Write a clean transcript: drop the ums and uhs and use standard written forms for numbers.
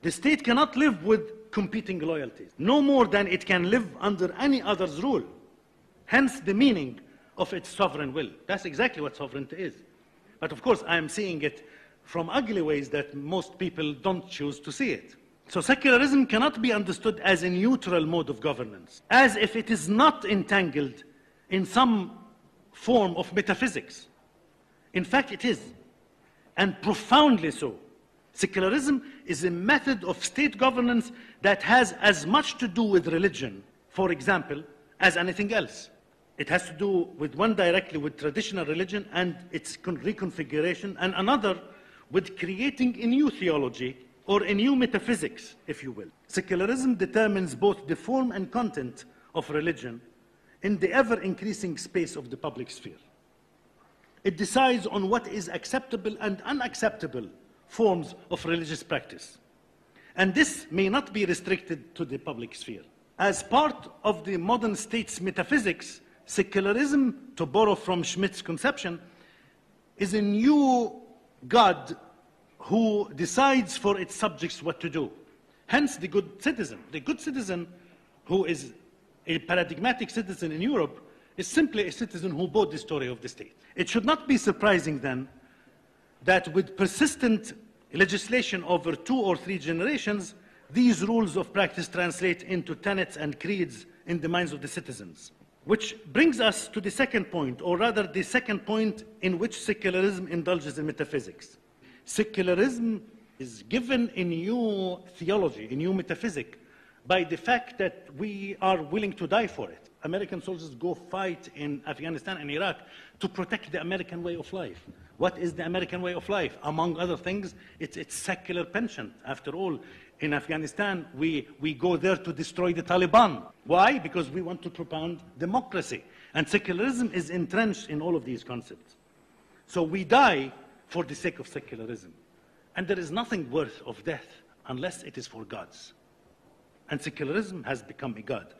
The state cannot live with competing loyalties, no more than it can live under any other's rule. Hence the meaning of its sovereign will. That's exactly what sovereignty is. But of course, I am seeing it from ugly ways that most people don't choose to see it. So secularism cannot be understood as a neutral mode of governance, as if it is not entangled in some form of metaphysics. In fact, it is, and profoundly so. Secularism is a method of state governance that has as much to do with religion, for example, as anything else. It has to do with one directly with traditional religion and its reconfiguration, and another with creating a new theology or a new metaphysics, if you will. Secularism determines both the form and content of religion in the ever-increasing space of the public sphere. It decides on what is acceptable and unacceptable forms of religious practice. And this may not be restricted to the public sphere. As part of the modern state's metaphysics, secularism, to borrow from Schmidt's conception, is a new God who decides for its subjects what to do. Hence the good citizen. The good citizen, who is a paradigmatic citizen in Europe, is simply a citizen who bought the story of the state. It should not be surprising then that with persistent legislation over 2 or 3 generations, these rules of practice translate into tenets and creeds in the minds of the citizens. Which brings us to the second point, or rather the second point in which secularism indulges in metaphysics. Secularism is given a new theology, a new metaphysic, by the fact that we are willing to die for it. American soldiers go fight in Afghanistan and Iraq to protect the American way of life. What is the American way of life? Among other things, it's secular penchant. After all, in Afghanistan, we go there to destroy the Taliban. Why? Because we want to propound democracy. And secularism is entrenched in all of these concepts. So we die for the sake of secularism. And there is nothing worth of death unless it is for gods. And secularism has become a god.